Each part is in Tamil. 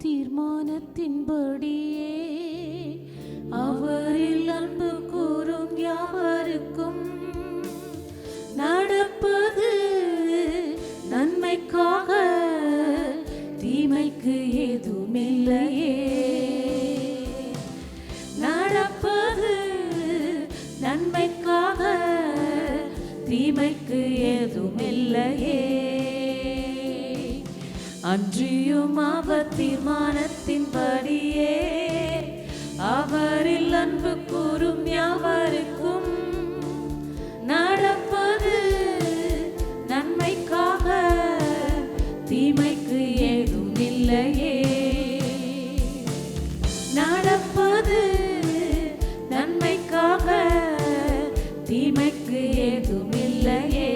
தீர்மானத்தின்படியே அவரில் அன்பு கூறும் யாவருக்கும் நடப்பது நன்மைக்காக, தீமைக்கு ஏதுமில்லையே. நடப்பது நன்மைக்காக, தீமைக்கு ஏதுமில்லையே. அன்றியும் அவர் தீர்மானத்தின்படியே அவரில் அன்பு கூறும் யாவருக்கும் நடப்பது நன்மைக்காக, தீமைக்கு ஏதுமில்லையே. நடப்பது நன்மைக்காக, தீமைக்கு ஏதுமில்லையே.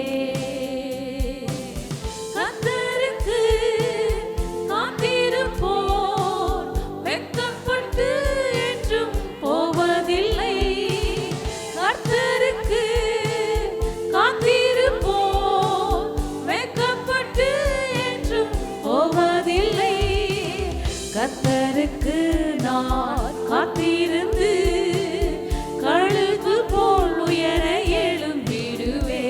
கர்த்தருக்கு நான் காத்திருந்து கழுகு போல் உயர எழும்பிடுவே.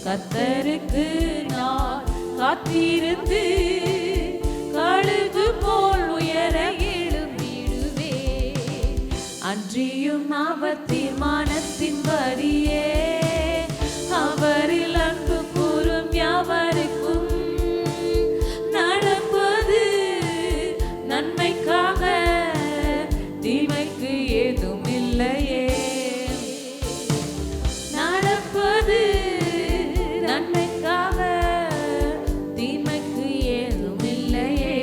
கர்த்தருக்கு நான் காத்திருந்து கழுகு போல் உயர எழும்பிடுவே. அன்றியும் அவர் தீர்மானத்தின்படியே அவரில் அன்பு கூறும் யாவருக்கும் நடப்பது நன்மைக்காக, தீமைக்கு ஏதுமில்லையே. நடப்பது நன்மைக்காக, தீமைக்கு ஏதுமில்லையே.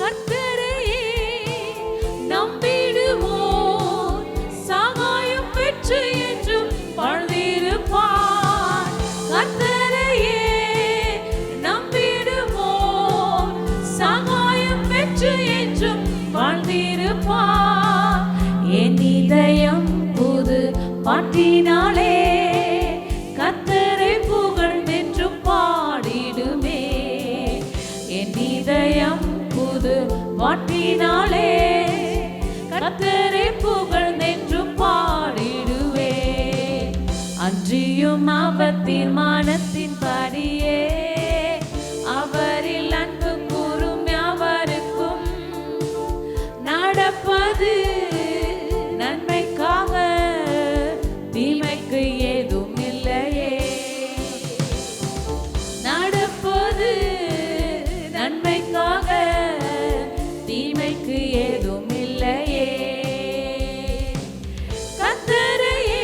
கர்த்தரையே நம்பிடுவோம், சகாயம் பெற்று என்றும் வாழ்ந்திருப்பார். கர்த்தரையே நம்பிடுவோம், சகாயம் பெற்று என்றும் வாழ்ந்திருப்பார். என் இதயம் புது பாட்டினாலே கர்த்தரை புகழ்ந்தென்றும் பாடிடுமே. என் இதயம் புது பாட்டினாலே கர்த்தரை புகழ்ந்தென்றும் பாடிடுவே. அன்றியும் அவர் தீர்மானத்தின்படியே அவரில் அன்பு கூறும் யாவருக்கும் நடப்பது நன்மைக்காக, தீமைக்கு ஏதுமில்லையே. நடப்பது நன்மைக்காக, தீமைக்கு ஏதுமில்லையே. கர்த்தரையே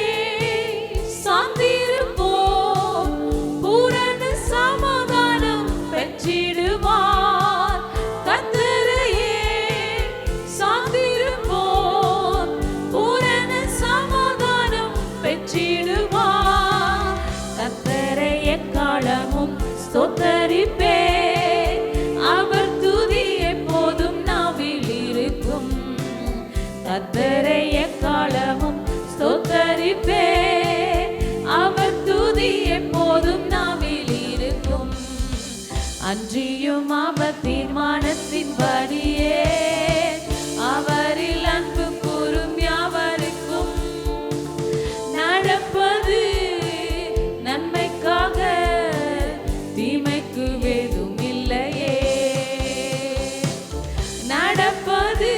சார்ந்திருப்போம், பூரண சமாதானம் பெற்றிடுவார். கர்த்தரையே சார்ந்திருப்போம், பூரண சமாதானம் பெற்றிடுவார். கர்த்தரை எக்காலமும் ஸ்தோத்தரிப்பேன், அவர் துதி எப்போதும் நாவில் இருக்கும். கர்த்தரை எக்காலமும் ஸ்தோத்தரிப்பேன், அவர் துதி எப்போதும் நாவில் இருக்கும். அன்றியும் அவர் தீர்மானத்தின்படியே அவரில் அன்பு கூறும் யாவருக்கும் நடப்பது நன்மைக்காக, தீமைக்கு ஏதுமில்லையே. நடப்பது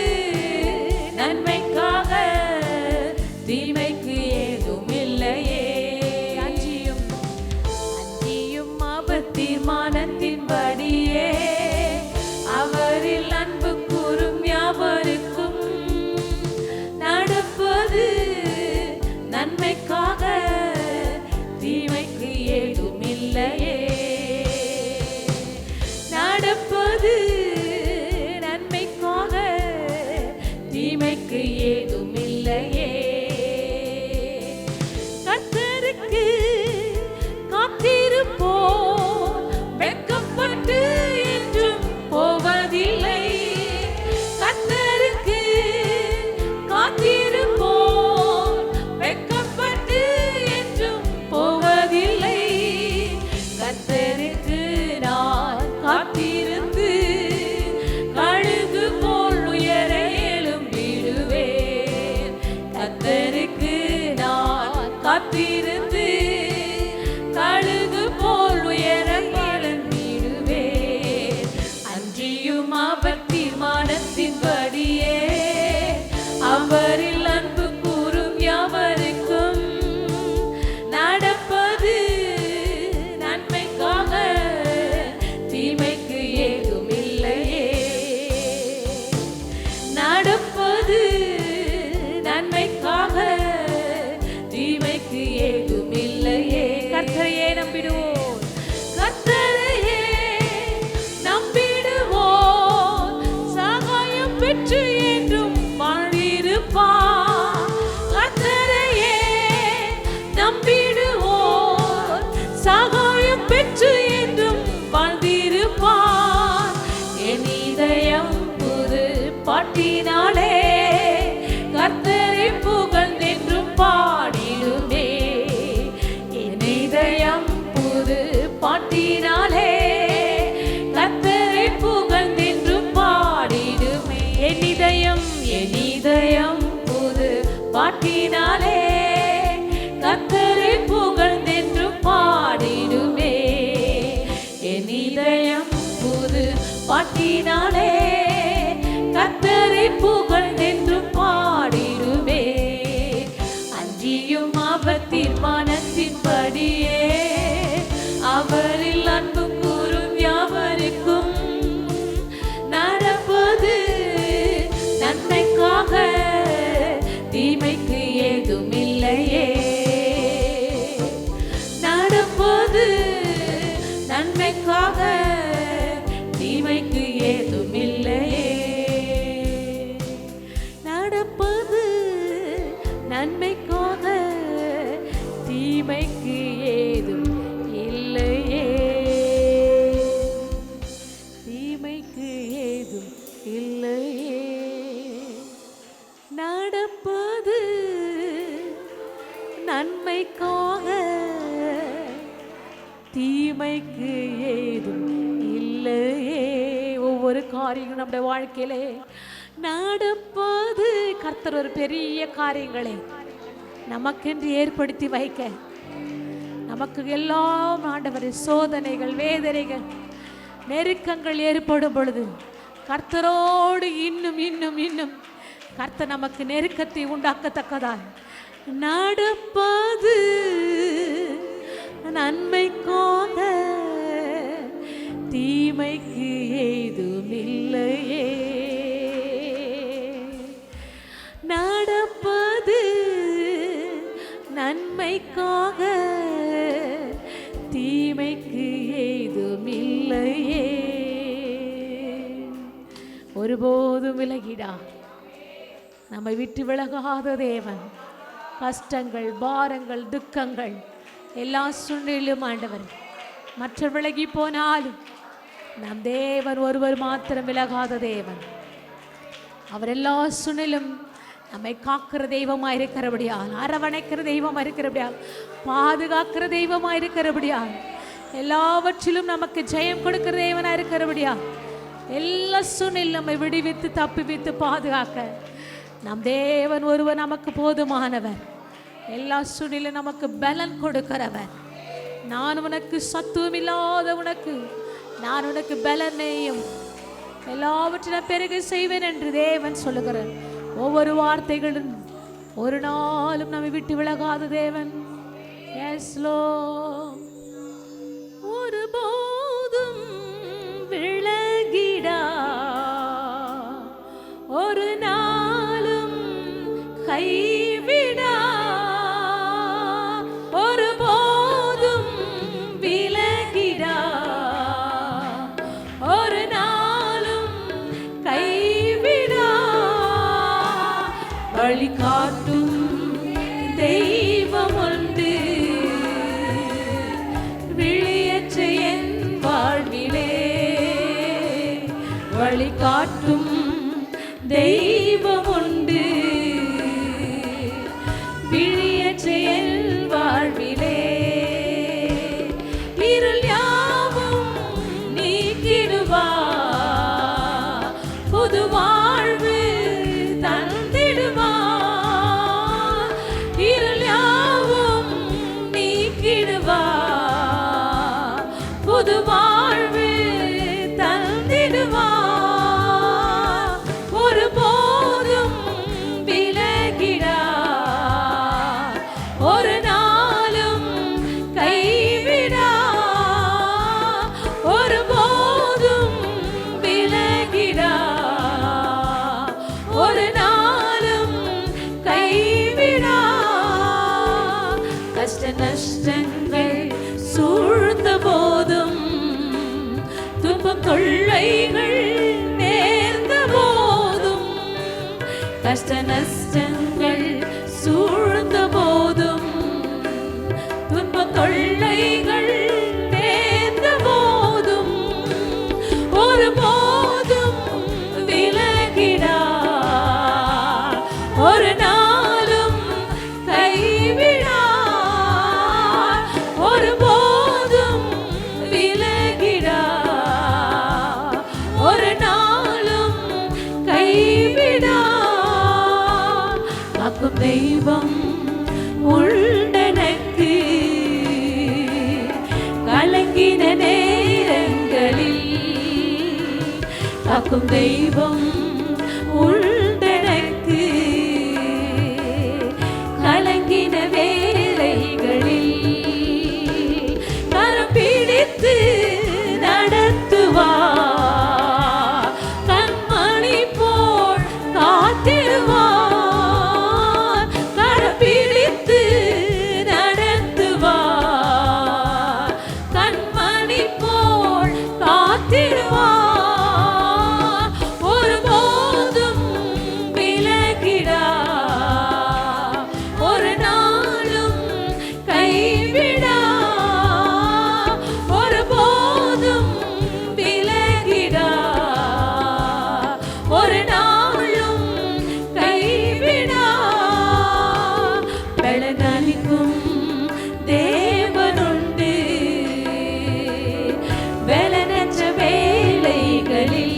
நன்மைக்காக, தீமைக்கு ஏதுமில்லையே. அன்றியும் அவர் தீர்மானத்தின்படியே அவரில் அன்பு கூறும் யாவருக்கும் நடப்பது நன்மைக்காக, தீமைக்கு ஏதுமில்லையே. நடப்பது நன்மைக்காக, தீமைக்கு ஏதுமில்லையே. கர்த்தருக்கு காத்திருப்போம், வெட்கப்பட்டு இதயம் புது பாட்டினாலே கர்த்தரை புகழ்ந்தென்று பாடிடுவே. அஞ்சியும் அவர் தீர்மானத்தின்படியே அவரில் அன்பு கூறும் யாவருக்கும் நடப்பது நன்மைக்காக, தீமைக்கு ஏதுமில்லையே. நடப்பது நன்மைக்காக, தீமைக்கு ஏதுமில்லையே. நடப்பது நன்மைக்காக, தீமைக்கு ஏதும் இல்லையே. தீமைக்கு ஏதும் இல்லையே. நடப்பது நன்மைக்காக, தீமைக்கு ஏதும் இல்லையே. ஒவ்வொரு காரியங்களும் நம்முடைய வாழ்க்கையிலே நடப்பது கர்த்தர் ஒரு பெரிய காரியங்களை நமக்கென்று ஏற்படுத்தி வைக்க, நமக்கு எல்லாம் ஆண்டவர் சோதனைகள், வேதனைகள், நெருக்கங்கள் ஏற்படும் பொழுது கர்த்தரோடு இன்னும் இன்னும் இன்னும் கர்த்தர் நமக்கு நெருக்கத்தை உண்டாக்கத்தக்கதாய் நடப்பது நன்மைக்காக, தீமைக்கு ஏதுமில்லையே. நடப்பது நன்மைக்காக, தீமைக்கு ஏதுமில்லையே. ஒருபோதும் விலகிடா நம்மை விட்டு விலகாத தேவன். கஷ்டங்கள், பாரங்கள், துக்கங்கள் எல்லா சூழ்நிலையிலும் ஆண்டவர் மற்ற விலகி போனாலும் நம் தேவன் ஒருவர் மாத்திரம் விலகாத தேவன். அவர் எல்லா சூழ்நிலும் நம்மை காக்கிற தெய்வமாக இருக்கிறபடியால், அரவணைக்கிற தெய்வமாக இருக்கிறபடியால், பாதுகாக்கிற தெய்வமாக இருக்கிறபடியால், எல்லாவற்றிலும் நமக்கு ஜெயம் கொடுக்கிற தெய்வனாக இருக்கிறபடியால், எல்லா சூழ்நிலையும் நம்மை விடுவித்து தப்புவித்து பாதுகாக்க நம் தேவன் ஒருவர் நமக்கு போதுமானவர். எல்லா சூழ்நிலையும் நமக்கு பலன் கொடுக்கிறவர். நான் உனக்கு சத்துவம் இல்லாத உனக்கு நான் உனக்கு பலனையும் எல்லாவற்றிலும் பெருக செய்வேன் என்று தேவன் சொல்லுகிறார். ஒவ்வொரு வார்த்தைகளும் ஒரு நாளும் நம்மை விட்டு விலகாத தேவன். Yes Lord. ஒருபோதும் விலகிடா, ஒரு நாளும் கைவிடா. ஒருபோதும் விலகிடா, ஒரு நாளும் கைவிடா. வழிகாட்டும் தெய்வம் உண்டு, விழியற்ற என் வாழ்விலே. வழிகாட்டும் தெய்வம் உண்டு, விழியற்ற என் வாழ்விலே. இருள் யாவும் நீக்கிடுவார், புது வாழ்வு தந்திடுவார். இருள் யாவும் நீக்கிடுவார், புது வாழ்வு தந்திடுவார். ஒருபோதும் விலகிடா, ஒரு நாளும் கைவிடா. ஒருபோதும் விலகிடா, ஒரு நாளும் கைவிடா. கஷ்ட நஷ்டங்கள் சூழ்ந்த போதும், துன்பம் தொல்லைகள் நேர்ந்த போதும், கஷ்ட நஷ்டங்கள் சூழ்ந்த போதும், துன்ப தொல்லைகள் நேர்ந்த போதும், ஒருபோதும் விலகிடா, ஒரு நாளும் கைவிடா. ஒருபோதும் விலகிடா, ஒரு நாளும் கைவிடா. காக்கும் தெய்வம் உண்டனக்கு, கலங்கின நேரங்களில் காக்கும் தெய்வம் உண்டெனக்கு. கலங்கின வேளைகளில் கரம் பிடித்து நடத்துவார். கண்மணி போல் காத்திடுவார். கரம் பிடித்து நடத்துவார். கண்மணி போல் காத்திடுவார். ஒருபோதும் விலகிடார். ஒரு நாளும் கைவிடார். ஒருபோதும் விலகிடார். ஒரு நாளும் கைவிடார். பலனளிக்கும் தேவனுண்டு. பலனற்ற வேளைகளில்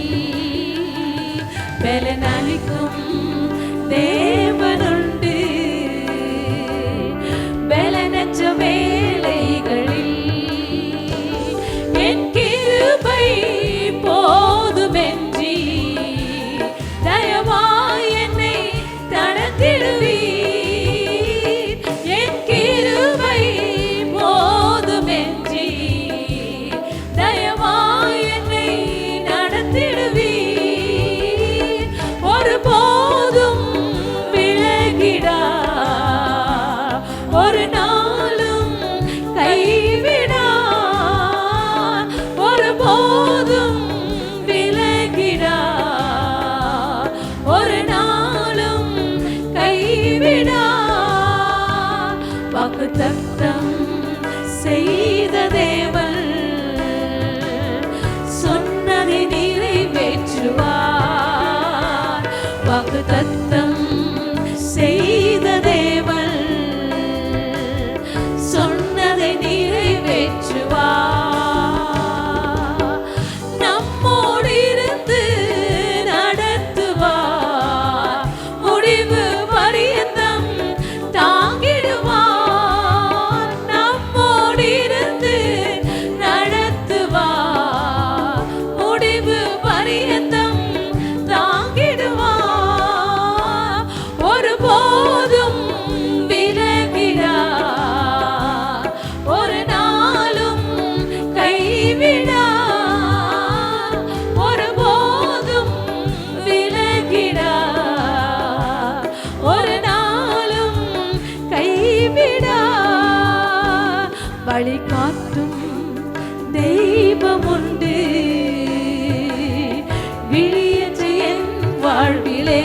பலனளிக்கும் தேவனுண்டு. பலனற்ற வேளைகளில் என் கிருபை போதுமென்றி தயவாய் என்னை நடத்திடுவீர். என் கிருபை போதுமென்றி தயவாய் என்னை நடத்திடுவீர். ஒருபோதும் விலகிடார். ஒரு நாளும் கைவிடார். ஒருபோதும் விலகிடார். ஒரு நாளும் கைவிடார். வாக்குத்தத்தம் செய்த தேவன் சொன்னதை நிறைவேற்றுவார். வாக்குத்தத்தம் செய்த தேவன் சொன்னதை நிறைவேற்றுவார். நம்மோடு இருந்து நடத்துவார். முடிவு பரியந்தம் தாங்கிடுவார். நம்மோடு இருந்து நடத்துவார். முடிவு பரியந்தம் தாங்கிடுவார். ஒருபோதும் விலகிடார். ஒரு நாளும் கைவிடார். ஒருபோதும் விலகிடார். ஒரு நாளும் கைவிடார். வழிகாட்டும் தெய்வமுண்டு. விழியற்ற என் வாழ்விலே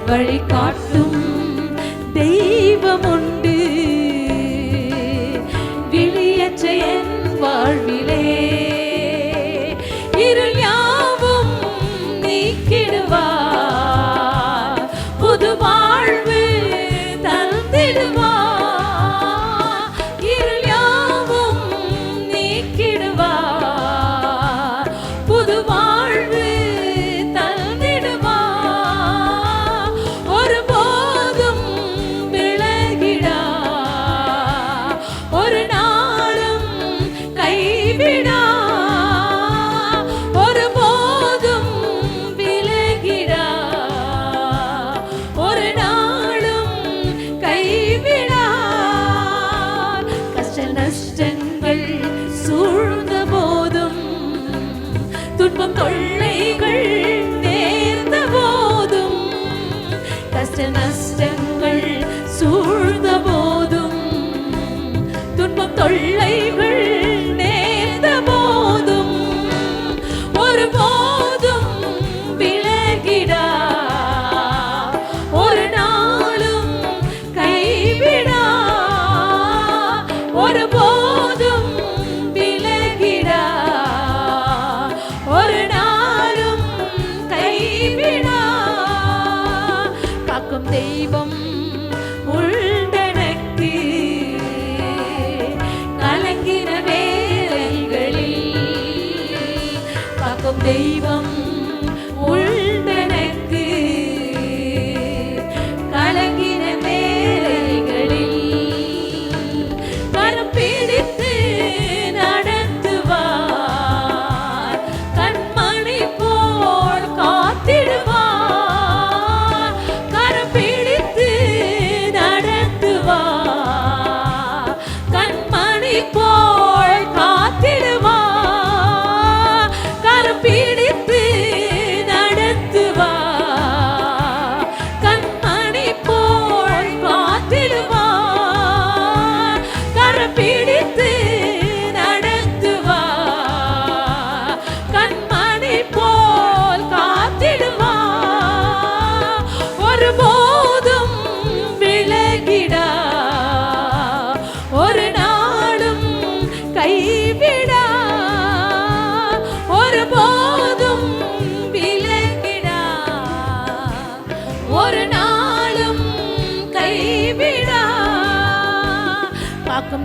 வழிகாட்டும் தெய்வமுண்டு. விழியற்ற என் வாழ்விலே இருள் யாவும் நீக்கிடுவார். புது வாழ்வு தந்திடுவார். இருள் யாவும் நீக்கிடுவார். புது வாழ்வு தந்திடுவார். ஒருபோதும் விலகிடார். ஒரு நாளும் கைவிடார். ஒருபோதும் விலகிடார். ஒரு நாளும் கைவிடார். கஷ்ட நஷ்டங்கள் சூழ்ந்த போதும் துன்பம் தொல்லைகள் நேர்ந்த போதும் கஷ்ட நஷ்டங்கள் சூழ்ந்த போதும் துன்பம் தொல்லைகள் நேர்ந்த போதும் ஒருபோதும் விலகிடார். ஒரு நாளும் கைவிடார். ஒருபோதும் விலகிடார். ஒரு நாளும் கைவிடார். காக்கும் தெய்வம் உண்டெனக்கு. கலங்கின வேளைகளில் காக்கும் தெய்வம் உண்டெனக்கு. கலங்கின வேளைகளில் கரம் பிடித்து நடத்துவார். கண்மணி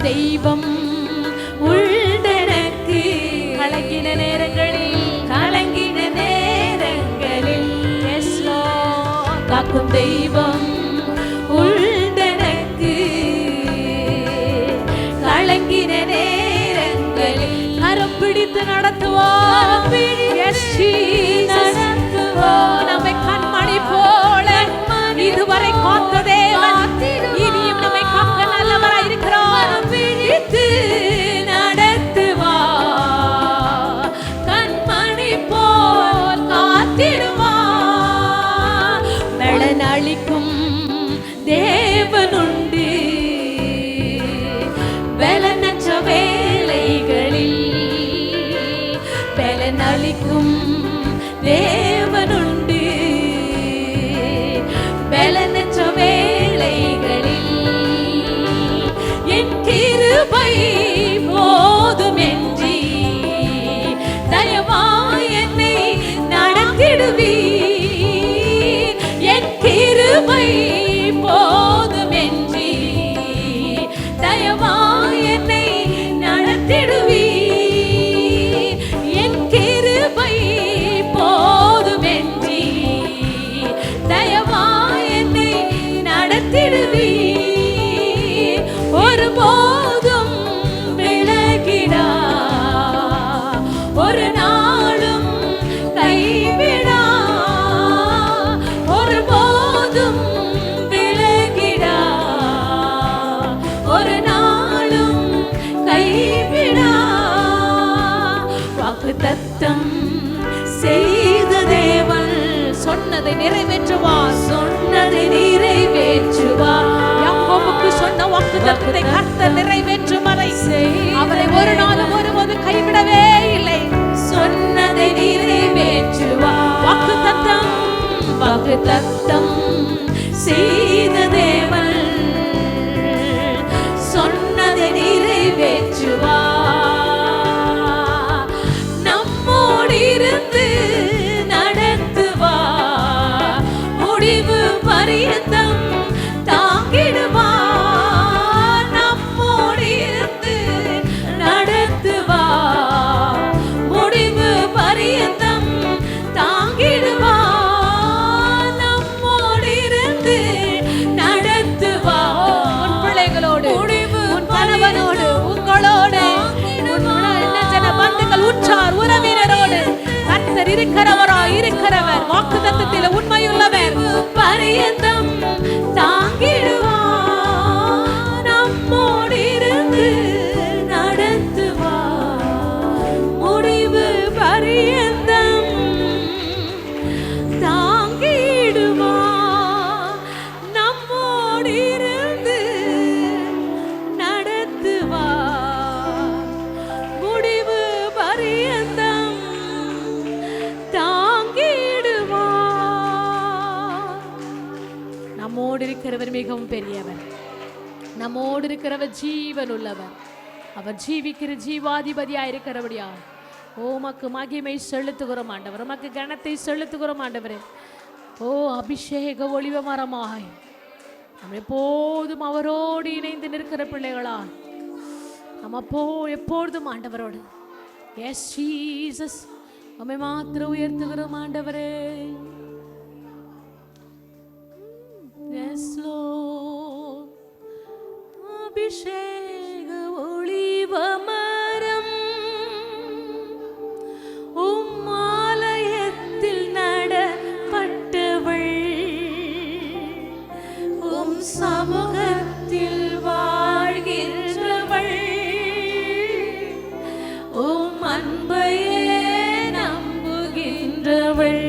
காக்கும் தெய்வம் உள்தனக்கு கலங்கின நேரங்களில் Yes Lord காக்கும் தெய்வம் உள்தனக்கு கலங்கின நேரங்களில் கரம் பிடித்து நடத்துவார் Yes Jesus நம்மை கண்மணி போல இதுவரை காத்த தேவன் இனியும் நம்மை காக்க நல்லவராய் இருக்கிறார் பிடித்து நடத்துவார் கண்மணி போல் காத்திடுவார் பலன் அளிக்கும் தேவனுண்டு பலனற்ற வேளைகளில் பலன் அளிக்கும் தேவனுண்டு பலனற்ற வேளைகளில் என் கிருபை போதுமென்றி தயவாய் என்னை நடத்திடுவீர் என் கிருபை போதுமென்றி தயவாய் என்னை நடத்திடுவீர் என் கிருபை போதுமென்றி தயவாய் என்னை நடத்திடுவீர் ஒருபோதும் விலகிடா ஒரு நாளும் கைவிடா ஒருபோதும் விலகிடா ஒரு நாளும் கைவிடா வாக்குத்தத்தம் செய்த தேவன் சொன்னதை நிறைவேற்றுவார் சொன்னதை நிறைவேற்றுவார் யாக்கோபுக்கு சொன்ன வாக்குத்தத்தத்தை கர்த்தர் நிறைவேற்றும் வரை அவரை ஒரு நாளும் ஒருபோதும் கைவிடவே இல்லை சொன்னதை நிறைவேற்றுவார் வாக்குத்தத்தம் செய்த தேவன் சொன்னதை நிறைவேற்றுவார் நம்மோடு இருந்து நடத்துவார் முடிவு பரியந்தம் தாங்கிடுவார் நம்மோடு இருந்து நடத்துவார் முடிவு பரியந்தம் தாங்கிடுவார் நம்மோடு இருந்து நடத்துவார் உன் பிள்ளைகளோடு உன் கணவனோடு உங்களோடு பந்துகள் உற்றார் உறவினரோடு கர்த்தர் இருக்கிறவர் வாக்குத்தத்தத்தில் உண்மையுள்ளவர் பரியந்தம் தாங்கிடுவார் நம்மோடு இருந்து நடத்துவார் முடிவு பரியந்தம் தாங்கிடுவார் நம்மோடு இருந்து நடத்துவார் முடிவு பரியந்தம் நம்மோடு இருக்கிறவர் மிகவும் பெரியவர் நம்மோடு இருக்கிறவர் ஜீவன் உள்ளவர் அவர் ஜீவிக்கிற ஜீவாதிபதியாக இருக்கிறபடியா உமக்கு மகிமை செலுத்துகிறோம் ஆண்டவர் உமக்கு கனத்தை செலுத்துகிறோம் ஆண்டவரே ஓ அபிஷேக ஒளிவ மரமாய் நம்ம எப்போதும் அவரோடு இணைந்து நிற்கிற பிள்ளைகளா நம்ம எப்பொழுதும் ஆண்டவரோடு எஸ் ஜீசஸ் நம்மை மாத்திரம் உயர்த்துகிறோம் ஆண்டவரே Yes Lord அபிஷேக ஒளிவ மரம் ஆலயத்தில் நடப்பட்டவள் சமூகத்தில் வாழ்கின்றவள் அன்பையே நம்புகின்றவள்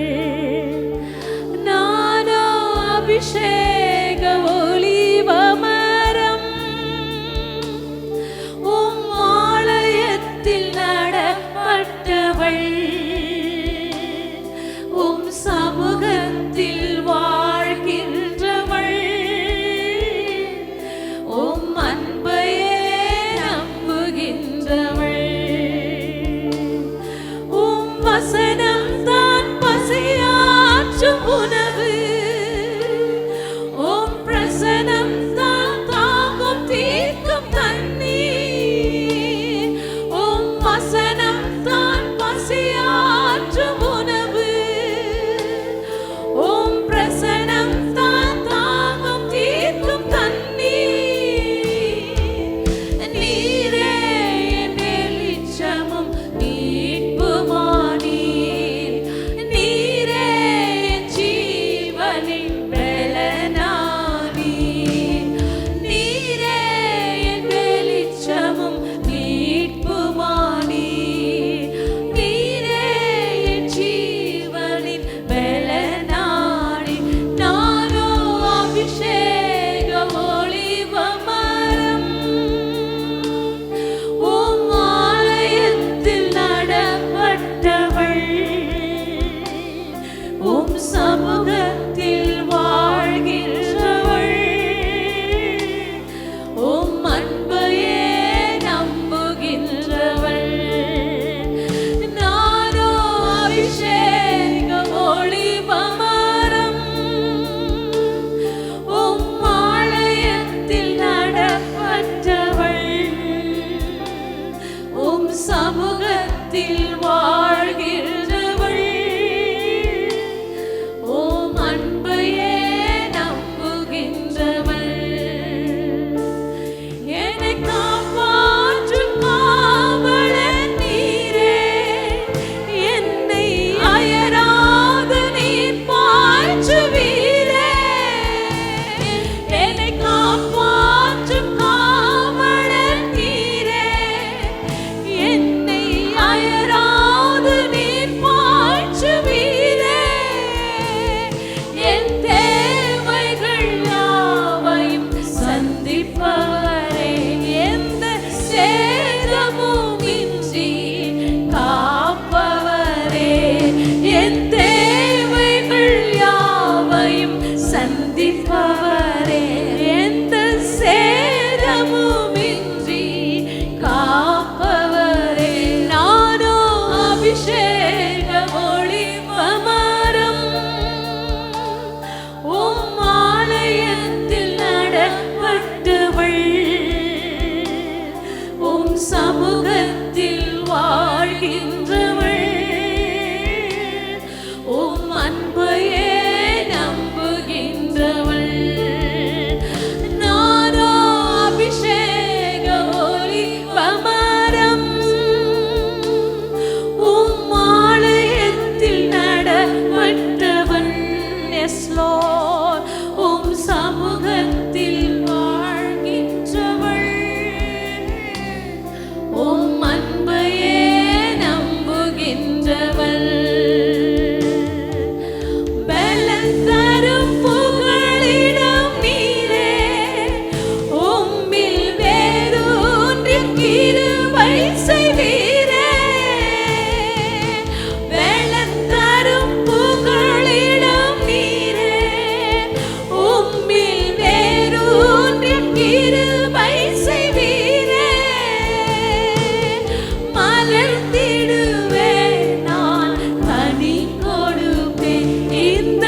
வாழ்கின்றவள் ஓம் அன்பையே நம்புகின்றவள் என்னை காப்பாற்றும் காவலன் நீரே என்னை அயராது நீர் பாய்ச்சுவீரே என்னை காப்பாற்றும் காவலன் நீரே என்னை அயராது நீர் பாய்ச்சுவீரே என் தேவைகள் யாவையும் சந்திப்பவரே எந்த சேதமும் இன்றி காப்பவரே என் தேவைகள் யாவையும் சந்திப்பவரே எந்த சேதமும் இன்றி காப்பவரே நானோ அபிஷேக ஒளிவமரம் உம் ஆலயத்தில் நடப்பட்டவள் உம் சமூகத்தில் வாழ்கின்றவள் உம் அன்பையே நம்புகின்றவள் நானோ அபிஷேக ஒளிவமரம் உம் ஆலயத்தில் நடப்பட்டவன் எஸ் லார்ட் உம் சமூகத்தில் வாழ்கின்றவள் உம் அன்பையே நம்புகின்றவள் பலன் தரும் புகழிடம் நீரே உம்மில் வேரூன்றி கிருபை செய்வீரே பலன் தரும் புகழிடம் நீரே உம்மில் வேரூன்றி கிருபை செய்வீரே மலர்ந்திடுவே நான் கனி கொடுப்பேன் இந்த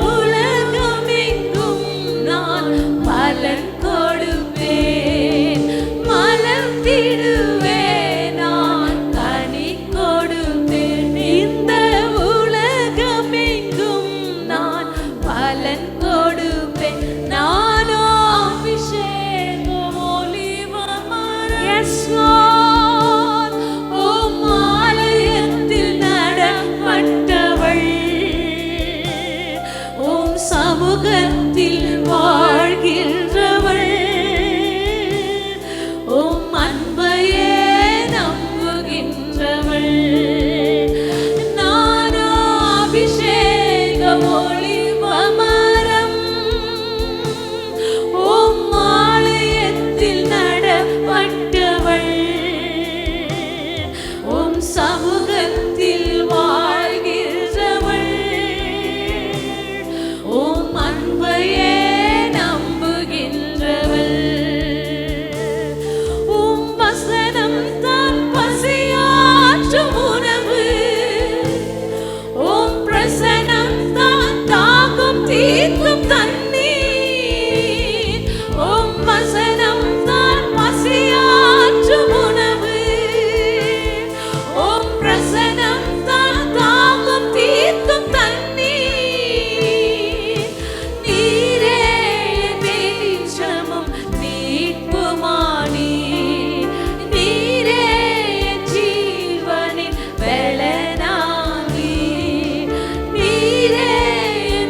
உலகமெங்கும் நான் பலன் கொடுப்பேன் மலர்ந்திடுவே நான் கனி கொடுப்பேன் இந்த உலகமெங்கும் நான் பலன் கொடுப்பேன் நானோ அபிஷேக ஒளிவமரம் எஸ் லார்ட் உம் ஆலயத்தில் நடப்பட்டவள் உம் சமூகத்தில் வாழ்கின்றவள் உம் அன்பையே நம்புகின்றவள் நானோ அபிஷேக ஒளிவமரம் உம் ஆலயத்தில் நடப்பட்டவள் உம் சமூகத்தில் வாழ்கின்றவள் உம் அன்பையே நம்புகின்றவள் உம் வசனம் தான் பசியாற்றும் உணவு உம் பிரசனம் தான் தாகம் தீர்க்கும் தண்ணீர் உம் வசனம் தான் பசியாற்றும் உணவு உம் பிரசனம் தான் தாகம் தீர்க்கும் தண்ணீர் நீரே வெளிச்சமும் மீட்புமானி நீரே ஜீவனின் பலனாகி நீரே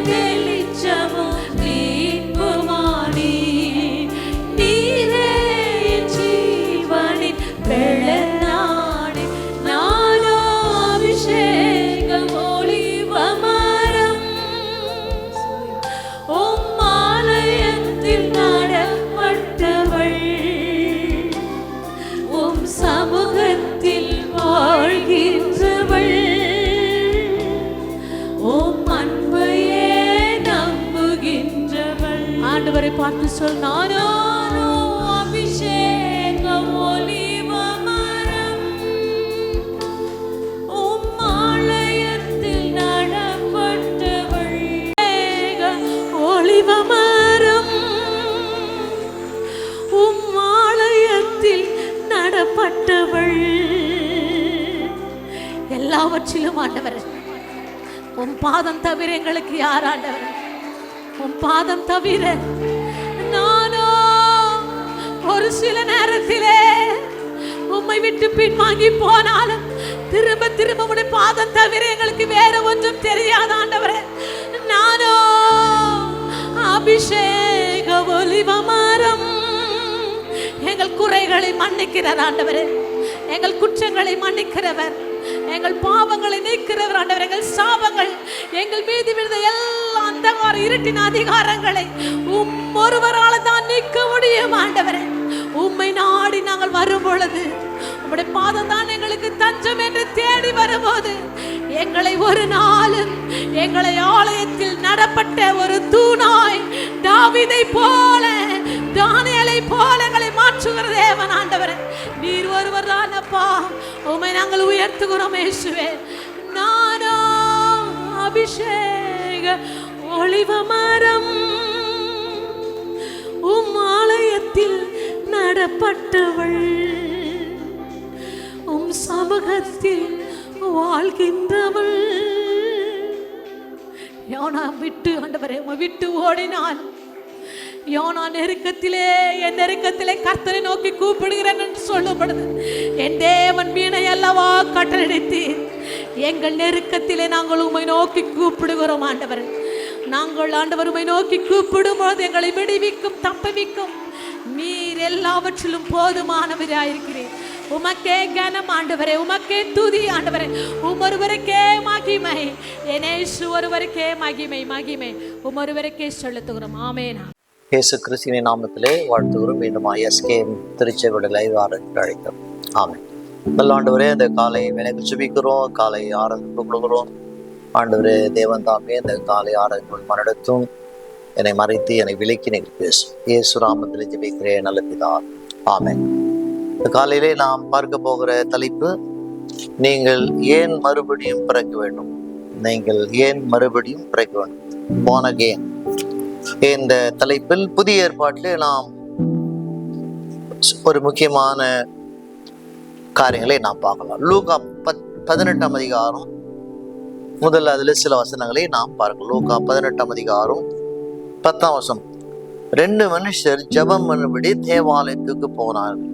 வெளிச்சமும் மீட்புமானி நீரே ஜீவனின் பலனானி நானோ அபிஷேக ஒளிவமரம் உம் ஆலயத்தில் நடப்பட்டவள் உம் சமூகத்தில் வாழ்கின்றவள் உம் அன்பையே நம்புகின்றவள் ஆண்டவரை பார்த்து சொல் நானோ அபிஷேக ஒளிவமரம் உம் ஆலயத்தில் நடப்பட்டவள் ஒளிவமரம் உம் ஆலயத்தில் நடப்பட்டவள் எல்லா எல்லாவற்றிலும் ஆண்டவரே, உம் பாதம் தவிர எங்களுக்கு யார் ஆண்டவரே? உம் பாதம் தவிர. நானோ ஒரு சில நேரத்திலே உம்மை விட்டு பின்வாங்கி போனாலும் திரும்ப திரும்ப உடைய பாதம் தவிர எங்களுக்கு வேற ஒன்றும் தெரியாத ஆண்டவரே. நானோ அபிஷேக ஒலிவ மரம். எங்கள் குறைகளை மன்னிக்கிறவர் ஆண்டவரே, எங்கள் குற்றங்களை மன்னிக்கிறவர், எங்கள் பாவங்களை நீக்கிறவர் ஆண்டவர். எங்கள் சாபங்கள், எங்கள் மீது விழுந்த எல்லா அந்தகார இருட்டின் அதிகாரங்களை ஒருவரால் தான் நீக்க முடியும் ஆண்டவரே. உம்மை நாடி நாங்கள் வரும் பொழுது உம்முடைய பாதம் தான் எங்களுக்கு தஞ்சம் என்று தேடி வரும்போது எங்களை ஒரு நாளும் எங்களை ஆலயத்தில் நடப்பட்ட ஒரு தூணாய் தாவீதை போல தானியேலை போல எங்களை மாற்றுகிற தேவன் ஆண்டவரே. நீர் ஒருவர் தானப்பா. உம்மை நாங்கள் உயர்த்துகிறோம் இயேசுவே. நானோ அபிஷேக ஒலிவ மரம், உம் ஆலயத்தில் நடப்பட்டவள், உம் சமூகத்தில் வாழ்கின்றவள். யோனா விட்டு ஆண்டவரே விட்டு ஓடினான். யோனா நெருக்கத்திலே, என் நெருக்கத்திலே கர்த்தரை நோக்கி கூப்பிடுகிறேன் என்று சொல்லப்படுது. என் தேவன் வீணை அல்லவா கட்டளையிட்டீர். எங்கள் நெருக்கத்திலே நாங்கள் உம்மை நோக்கி கூப்பிடுகிறோம் ஆண்டவர். நாங்கள் ஆண்டவர் உம்மை நோக்கி கூப்பிடும் பொழுது எங்களை விடுவிக்கும், தப்புவிக்கும். நீர் எல்லாவற்றிலும் போதுமானவராயிருக்கிறீர். உமக்கே கனம் ஆண்டவரே, உமக்கே துதி ஆண்டவரே. ஒருவருக்கே மகிமை, இயேசு ஒருவருக்கே மகிமை, மகிமை ஒருவருக்கே செலுத்துகிறோம். ஆமென். இயேசு கிறிஸ்துவின் நாமத்திலே வாழ்த்துகிறோம். மீண்டும் எஸ்கேஎம் திருச்செவிட லைவ் அழைக்கிறோம். ஆமென். நல்ல ஆண்டவரே, இந்த காலை எனக்கு சுபிக்கிறோம், காலை ஆரம்பிப்பு கொடுக்கிறோம் ஆண்டவரே. தேவன் தாமே இந்த காலை ஆரம்பிப்பு மனடத்தும் என்னை மறைத்து என்னை விலக்கி நீங்கள் பேசும். இயேசு நாமத்தில் ஜெபிக்கிறேன் நல்ல பிதா. ஆமென். இந்த காலையிலே நாம் பார்க்க போகிற தலைப்பு, நீங்கள் ஏன் மறுபடியும் பிறக்க வேண்டும். நீங்கள் ஏன் மறுபடியும் பிறக்க வேண்டும், born again. இந்த தலைப்பில் புதிய ஏற்பாட்டிலே நாம் ஒரு முக்கியமான காரியங்களை நாம் பார்க்கலாம். லூக்கா 18ஆம் அதிகாரம் முதல்ல அதில் சில வசனங்களை நாம் பார்க்கலாம். லூக்கா 18ஆம் அதிகாரம் 10ஆம் வசனம். 2 மனுஷர் ஜெபம் பண்ணும்படி தேவாலயத்துக்கு போனார்கள்.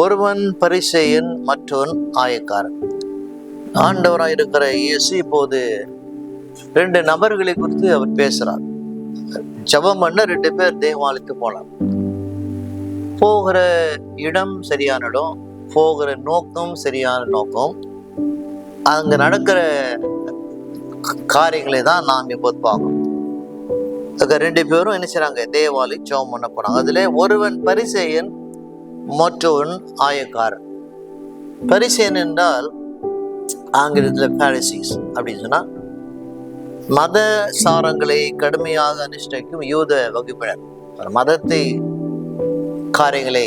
ஒருவன் பரிசேயன், மற்றவன் ஆயக்காரன். ஆண்டவராக இருக்கிற இயேசு இப்போது 2 நபர்களை குறித்து அவர் பேசுறார். ஜெபம் பண்ண 2 பேர் தேவாலயத்துக்கு போனார். போகிற இடம் சரியான இடம், போகிற நோக்கம் சரியான நோக்கம், அங்க நடக்கிற காரியங்களை தான் நாம் இப்போது பார்க்கணும். 2 பேரும் என்ன செய்றாங்க, தேவாலயம் ஜெபம் பண்ண போனாங்க. அதுல ஒருவன் பரிசேயன், மற்றவன் ஆயக்காரன். பரிசேயன் என்றால் ஆங்கிலத்தில் பாரிசீஸ் அப்படின்னு சொன்னா மத சாரங்களை கடுமையாக அனுஷ்டிக்கும் யூத வகுப்பினர். மதத்தை காரியங்களை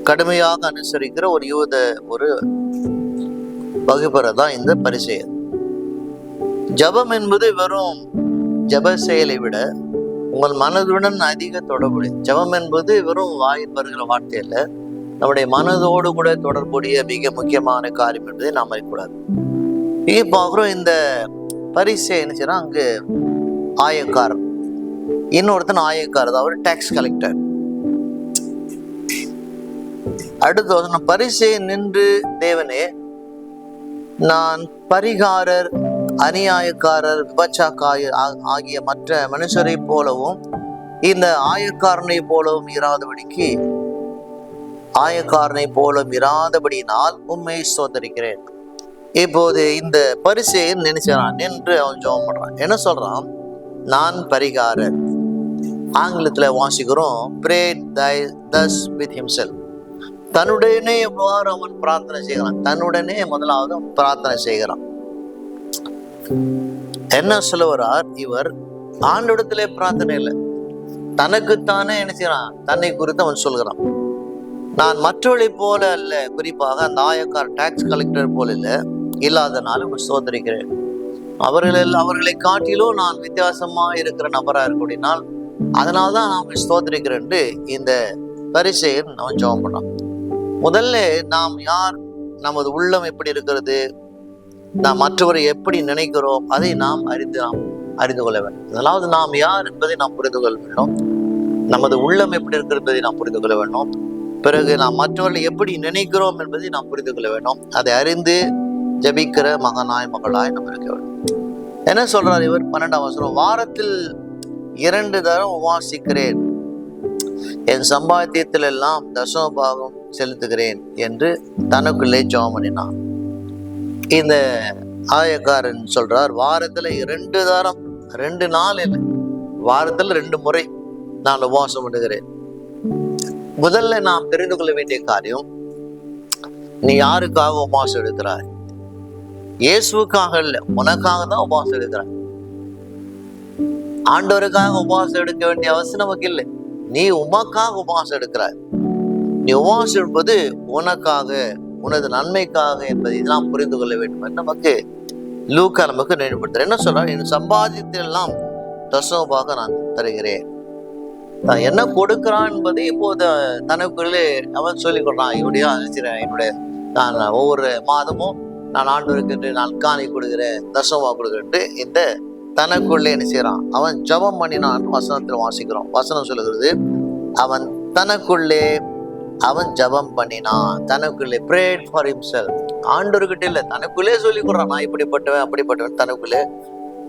கடுமையாக அனுசரிக்கிற ஒரு யூத ஒரு வகுப்பினர் தான் இந்த பரிசேயர். ஜபம் என்பது வெறும் ஜப செயலை விட உங்கள் மனதுடன் அதிக தொடர்புடைய. ஜபம் என்பது வெறும் வாயில் வருகிற வார்த்தை அல்ல, நம்முடைய மனதோடு கூட தொடர்புடைய மிக முக்கியமான காரியம் என்பதை நாம் அறியக்கூடாது. இங்கே பார்க்குறோம், இந்த பரிசை என்ன செய்யறா, அங்கு ஆயக்காரர், இன்னொருத்தன் ஆயக்காரர், அவர் டாக்ஸ் கலெக்டர். அடுத்த பரிசை நின்று, தேவனே, நான் பரிகாரர், அநியாயக்காரர், விபச்சாக்காரர் ஆகிய மற்ற மனுஷரை போலவும் இந்த ஆயக்காரனை போலவும் இராதபடிக்கு, ஆயக்காரனை போலவும் இராதபடினால் உம்மை ஸ்தோத்திரிக்கிறேன். இப்போது இந்த பரிசேயன் நினைச்சான், நின்று அவன் ஜெபம் பண்றான். என்ன சொல்றான், நான் பரிகாரர். ஆங்கிலத்துல வாசிக்கிறோம், prayed thus with himself. தன்னுடனே எவ்வாறு அவன் பிரார்த்தனை செய்கிறான், தன்னுடனே முதலாவது பிரார்த்தனை செய்கிறான். என்ன சொல்லுவார், இவர் ஆண்டவரிடத்திலே பிரார்த்தனை இல்லை, தனக்குத்தானே என்ன செய்யறான், தன்னை குறித்து அவன் சொல்கிறான். நான் மற்றவர்களை போல அல்ல, குறிப்பாக அந்த ஆயக்கார் டாக்ஸ் கலெக்டர் போல இல்லை, இல்லாதனால சோதரிக்கிறேன். அவர்களை காட்டிலும் நான் வித்தியாசமா இருக்கிற நபரா இருக்கக்கூடினால் அதனால்தான் நான் ஸ்தோத்திரிக்கிறேன் இந்த பரிசேயன் அவன் ஜெபம் பண்ணான். முதல்ல நாம் யார், நமது உள்ளம் எப்படி இருக்கிறது, நாம் மற்றவரை எப்படி நினைக்கிறோம் அதை நாம் அறிந்து கொள்ள வேண்டும். அதாவது நாம் யார் என்பதை நாம் புரிந்து கொள்ள வேண்டும். நமது உள்ளம் எப்படி இருக்கிறது என்பதை நாம் புரிந்து கொள்ள வேண்டும். பிறகு நாம் மற்றவர்களை எப்படி நினைக்கிறோம் என்பதை நாம் புரிந்து கொள்ள வேண்டும். அதை அறிந்து ஜபிக்கிற மகனாய் மகளாய் நம்ம இருக்க வேண்டும். என்ன சொல்றார் இவர்? 12ஆம் வசனம், வாரத்தில் 2 தரம் உபவாசிக்கிறேன், என் சம்பாத்தியத்தில் எல்லாம் தசம பாகம் செலுத்துகிறேன் என்று தனக்குள்ளே ஜெபம் பண்ணினான். இந்த ஆயக்காரன் சொல்றார், வாரத்துல 2 தரம், 2 நாள் இல்லை, வாரத்துல 2 முறை நான் உபவாசம் பண்ணுகிறேன். முதல்ல நாம் தெரிந்து கொள்ள வேண்டிய காரியம், நீ யாருக்காக உபவாசம் எடுக்கிறாய்? இயேசுக்காக இல்லை, உனக்காக தான் உபவாசம் எடுக்கிறாய். ஆண்டவருக்காக உபவாசம் எடுக்க வேண்டிய அவசியம் நமக்கு இல்லை. நீ உமக்காக உபவாசம் எடுக்கிறாய். நீ உபவாசம் எடுப்பது உனக்காக, உனது நன்மைக்காக என்பதை நாம் புரிந்து கொள்ள வேண்டும் என்று நமக்கு லூக்கா நமக்கு நினைவுபடுத்துற. என்ன சொல்றார்? என் சம்பாதித்தெல்லாம் தசமமாக நான் தருகிறேன். நான் என்ன கொடுக்கிறான் என்பதை இப்போது தனக்குள்ளே அவன் சொல்லிக் கொள்றான். என்னுடைய நான் ஒவ்வொரு மாதமும் நான் ஆண்டவருக்கு நான் காணி கொடுக்கிறேன், தசமமாக கொடுக்கிறேன். இந்த தனக்குள்ளே என்ன செய்யறான்? அவன் ஜபம் பண்ணினான். வசனத்தில் வாசிக்கிறோம். வசனம் சொல்லுகிறது, அவன் தனக்குள்ளே அவன் ஜபம் பண்ணினான். தனக்குள்ளே prayed for himself. ஆண்டவர்கிட்ட இல்லை, தனக்குள்ளே சொல்லிக் கொடுறான். நான் இப்படிப்பட்டவன் அப்படிப்பட்டவன் தனக்குள்ளே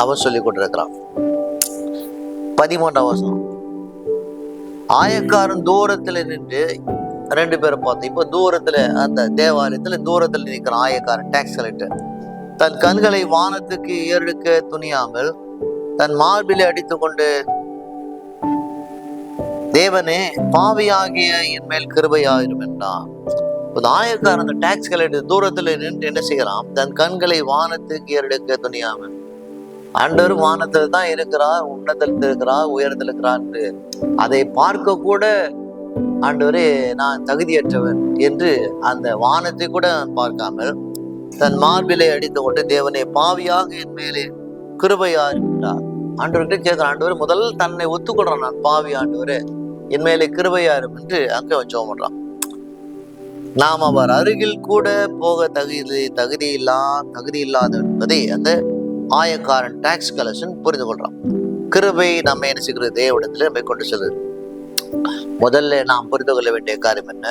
அவன் சொல்லிக் கொண்டிருக்கிறான். 13ஆம் வசனம், ஆயக்காரன் தூரத்துல நின்று 2 பேரை பார்த்தோம். இப்போ தூரத்துல அந்த தேவாலயத்துல தூரத்துல நிற்கிறான் ஆயக்காரன், டாக்ஸ் கலெக்டர். தன் கண்களை வானத்துக்கு ஏறெடுக்க துணியாமல் தன் மார்பிலே அடித்து கொண்டு, தேவனே பாவியாகிய என் மேல் கிருபையாயிரும் என்றான். ஆயக்காரன் அந்த டாக்ஸ் கலெக்டர் தூரத்துல நின்று என்ன செய்யறான்? தன் கண்களை வானத்துக்கு ஏறெடுக்க துணியாமல், ஆண்டவர் வானத்துல தான் இருக்கிறார், உன்னதத்தில் இருக்கிறார், உயரத்தில் இருக்கிறார், அதை பார்க்க கூட ஆண்டவரே நான் தகுதியற்றவன் என்று அந்த வானத்தை கூட பார்க்காமல் தன் மார்பிலை அடித்து கொண்டு, தேவனே பாவியாக என் மேலே கிருபையார் என்றார். ஆண்டவர்கிட்ட கேட்கிறான். ஆண்டவர் முதல் தன்னை ஒத்துக்கொள்றான், நான் பாவி, ஆண்டவரே என் மேலே கிருபையாரும் என்று அங்கே ஜெபம் பண்றான். நாம் அவர் அருகில் கூட போக தகுதி இல்லாத என்பதை அந்த ஆயக்காரன் டாக்ஸ் கலெக்ஷன் புரிந்து கொள்றான். கிருபை நம்ம என்ன செய்கிறது? தேவனிடத்துல நம்மை கொண்டு செல்லுது. முதல்ல நாம் புரிந்து கொள்ள வேண்டிய காரியம் என்ன?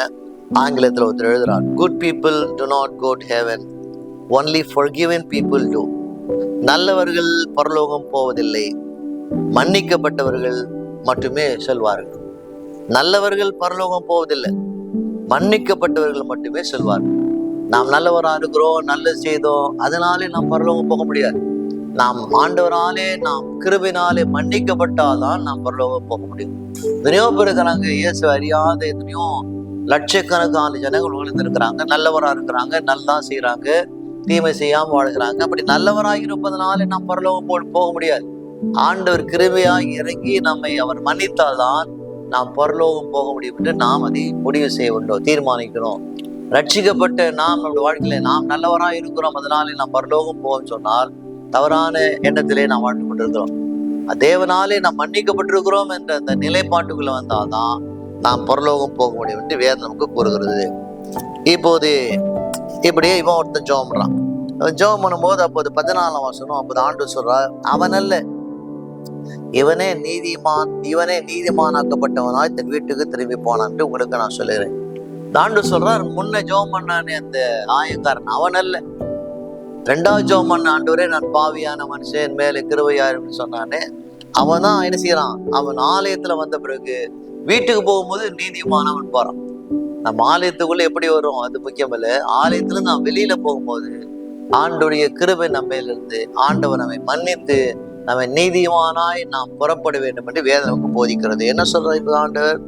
ஆங்கிலத்தில் ஒருத்தர் எழுதுறான், good people do not go to heaven, only forgiven people do. நல்லவர்கள் பரலோகம் போவதில்லை, மன்னிக்கப்பட்டவர்கள் மட்டுமே செல்வார்கள். நல்லவர்கள் பரலோகம் போவதில்லை, மன்னிக்கப்பட்டவர்கள் மட்டுமே செல்வார்கள். நாம் நல்லவராக இருக்கிறோம், நல்லது செய்தோம், அதனாலே நாம் பரலோகம் போக முடியாது. நாம் ஆண்டவராலே, நாம் கிருபையினாலே மன்னிக்கப்பட்டால்தான் நாம் பரலோகம் போக முடியும். எத்தனையோ பேர் இருக்கிறாங்க, இயேசு அறியாத எத்தனையோ லட்சக்கணக்கான ஜனங்கள் விழுந்திருக்கிறாங்க, நல்லவரா இருக்கிறாங்க, நல்லா செய்யறாங்க, தீமை செய்யாம வாழ்கிறாங்க. அப்படி நல்லவராக இருப்பதனாலே நாம் பரலோகம் போக முடியாது. ஆண்டவர் கிருபையாய் இறங்கி நம்மை அவர் மன்னித்தால்தான் நாம் பரலோகம் போக முடியும் என்று நாம் அதை முடிவு செய்ய வேண்டும், தீர்மானிக்கிறோம். ரட்சிக்கப்பட்ட நாம் நம்முடைய வாழ்க்கையில நாம் நல்லவராக இருக்கிறோம், அதனாலே நாம் பரலோகம் போகும் சொன்னால் தவறான எண்ணத்திலே நாம் வாழ்ந்து கொண்டிருக்கிறோம். தேவனாலே நாம் மன்னிக்கப்பட்டிருக்கிறோம் என்ற அந்த நிலைப்பாட்டுக்குள்ள வந்தால்தான் நாம் பரலோகம் போக முடியும் என்று வேதம் நமக்கு கூறுகிறது. இப்போது இப்படியே இவன் ஒருத்தன் ஜெபம் பண்றான். ஜெபம் பண்ணும்போது அப்போது 14ஆம் வசனம், அப்போது ஆண்டவர் சொல்றார், அவன் அல்ல, இவனே நீதிமானாக்கப்பட்டவனாய் தன் வீட்டுக்கு திரும்பி போனான் உங்களுக்கு நான் சொல்லுகிறேன். ஆண்டவர் சொல்றார், முன்ன ஜெபம் பண்ணானே அந்த ஆயக்காரன் அவன் அல்ல, 2வது ஜெபம் பண்ண, ஆண்டவரே நான் பாவியான மனுஷன், மேலே கிருபையாயிரும் சொன்னானே, அவன் தான் என்ன செய்யறான்? அவன் ஆலயத்துல வந்த பிறகு வீட்டுக்கு போகும்போது நீதிமானவன் போறான். நம்ம ஆலயத்துக்குள்ள எப்படி வரும் அது முக்கியம் இல்லை, ஆலயத்துல நாம் வெளியில போகும்போது ஆண்டவருடைய கிருபை நம்ம இருந்து ஆண்டவர் நம்மை மன்னித்து நம்ம நீதிமானாய் நாம் புறப்பட வேண்டும் என்று வேதம் நமக்கு போதிக்கிறது. என்ன சொல்றது இப்போ ஆண்டவர்?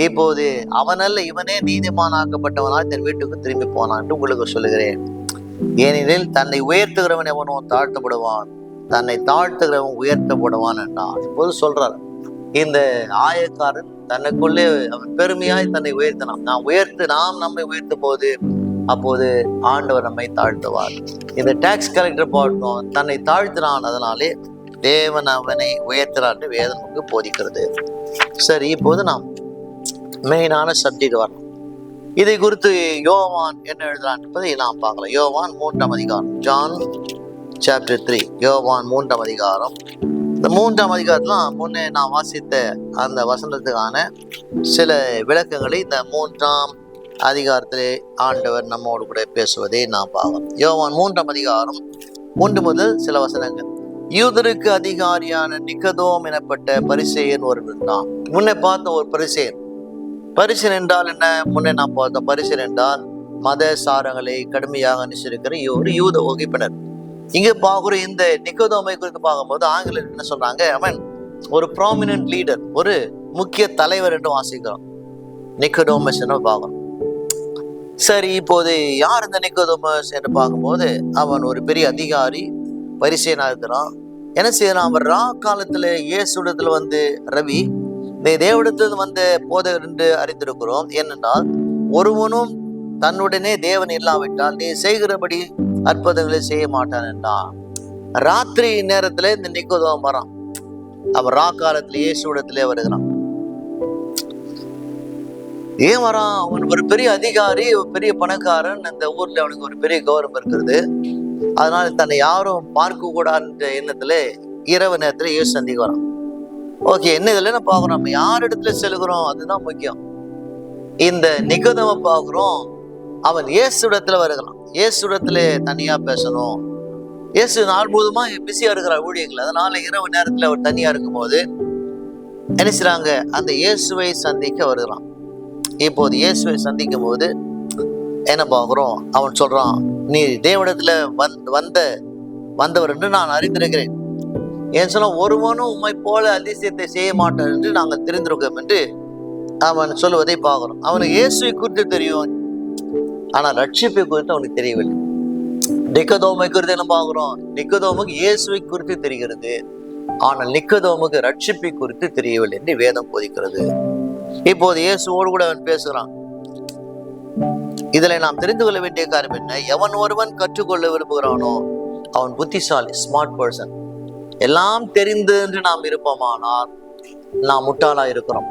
இப்போது அவனல்ல, இவனே நீதிமானாக்கப்பட்டவனாய் தன் வீட்டுக்கு திரும்பி போனான் என்று உங்களுக்கு சொல்லுகிறேன். ஏனெனில் தன்னை உயர்த்துகிறவன் எவனோ தாழ்த்தப்படுவான், தன்னை தாழ்த்துகிறவன் உயர்த்தப்படுவான் என்றான். இப்போது சொல்றார், இந்த ஆயக்காரன் தன்னைக்குள்ளே அவன் பெருமையாய் தன்னை உயர்த்தினான். நாம் நம்மை உயர்த்தும் போது அப்போது ஆண்டவர் நம்மை தாழ்த்துவார். இந்த டாக்ஸ் கலெக்டர் பார்த்தோம், தன்னை தாழ்த்தினான், அதனாலே தேவன் அவனை உயர்த்துறான் வேதம் நமக்கு போதிக்கிறது. சரி, இப்போது நாம் மெயினான சப்ஜெக்ட் வரணும். இதை குறித்து யோவான் என்ன எழுதுறான் என்பதை நாம் பார்க்கலாம். யோவான் 3ஆம் அதிகாரம், ஜான் chapter 3, யோவான் 3ஆம் அதிகாரம். இந்த 3ஆம் அதிகாரத்தில் முன்னே நான் வாசித்த அந்த வசனத்துக்கான சில விளக்கங்களை இந்த 3ஆம் அதிகாரத்திலே ஆண்டவர் நம்மோடு கூட பேசுவதை நாம் பார்க்கலாம். யோவான் 3ஆம் அதிகாரம் 1 முதல் சில வசனங்கள். யூதருக்கு அதிகாரியான நிக்கதோம் எனப்பட்ட பரிசேயன் ஒருவன் தான். முன்னே பார்த்த ஒரு பரிசேயன். பரிசேயன் என்றால் என்ன? முன்னே நான் பார்த்தோம். பரிசேயன் என்றால் மத சாரங்களை கடுமையாக அனுசரிக்கிற ஒரு யூத வகுப்பினர். இங்க பார்க்குற இந்த நிக்கதோமை குறித்து பார்க்கும்போது ஆங்கிலம் என்ன சொல்றாங்க? அவன் ஒரு ப்ராமினன்ட் லீடர், ஒரு முக்கிய தலைவர் என்று வாசிக்கிறோம். நிக்கதோமஸ் என்று பார்க்கணும். சரி, இப்போது யார் இந்த நிக்கதோமஸ் என்று பார்க்கும்போது அவன் ஒரு பெரிய அதிகாரி, பரிசேயனா இருக்கிறான். என்ன செய்யறான்? அவர் காலத்துல இயேசுடத்துல வந்து ரவி, நீ தேவனிடத்தில் வந்த போதகர் என்று அறிந்திருக்கிறோம். ஏனென்றால் ஒருவனும் தன்னுடனே தேவன் இல்லாவிட்டால் நீ செய்கிறபடி அற்புதங்களை செய்ய மாட்டான் என்றான். ராத்திரி நேரத்துல இந்த நிக்கோதோம் வரான். அவன் காலத்துல இயேசுடத்திலே வருகிறான். ஏன் வரான்? அவன் ஒரு பெரிய அதிகாரி, ஒரு பெரிய பணக்காரன். அந்த ஊர்ல அவனுக்கு ஒரு பெரிய கௌரவம் இருக்கிறது. அதனால தன்னை யாரும் பார்க்க கூடாதுன்ற எண்ணத்துல இரவு நேரத்துல இயேசு சந்திக்க வரான். ஓகே, என்ன இதுல என்ன பாக்குறோம்? நம்ம யார் இடத்துல செல்கிறோம் அதுதான் முக்கியம். இந்த நிக்கோதோமை பாக்குறோம். அவன் இயேசுடத்துல வருகிறான். இயேசுடத்துல தனியா பேசணும். இயேசு நாள் முழுதுமா பிஸியா இருக்கிறார் ஊழியர்கள். அதனால இரவு நேரத்துல அவர் தனியா இருக்கும் போது என்ன செய்றாங்க? அந்த இயேசுவை சந்திக்க வருகிறான். இப்போது இயேசுவை சந்திக்கும் போது என்ன பார்க்கிறோம்? அவன் சொல்றான், நீ தேவனிடத்துல வந்தவர் என்று நான் அறிந்திருக்கிறேன். ஏன் சொன்னா, ஒருவனும் உம்மை போல அதிசயத்தை செய்ய மாட்டான் என்று நாங்கள் தெரிந்திருக்கோம் என்று அவன் சொல்லுவதை பார்க்கிறோம். அவனுக்கு இயேசுவை குறித்து தெரியும், ஆனா ரட்சிப்பை குறித்து அவனுக்கு தெரியவில்லை. நிக்கதோமை குறித்து என்ன பார்க்கிறோம்? நிக்கதோமுக்கு இயேசுவை குறித்து தெரிகிறது, ஆனால் நிக்கதோமுக்கு ரட்சிப்பை குறித்து தெரியவில்லை என்று வேதம் போதிக்கிறது. இப்போது இயேசுவோடு கூட அவன் பேசுகிறான். இதுல நாம் தெரிந்து கொள்ள வேண்டிய காரியம் என்ன? எவன் ஒருவன் கற்றுக்கொள்ள விரும்புகிறானோ அவன் புத்திசாலி, ஸ்மார்ட் பர்சன். எல்லாம் தெரிந்து என்று நாம் இருப்போமானால் நாம் முட்டாளா இருக்கிறோம்.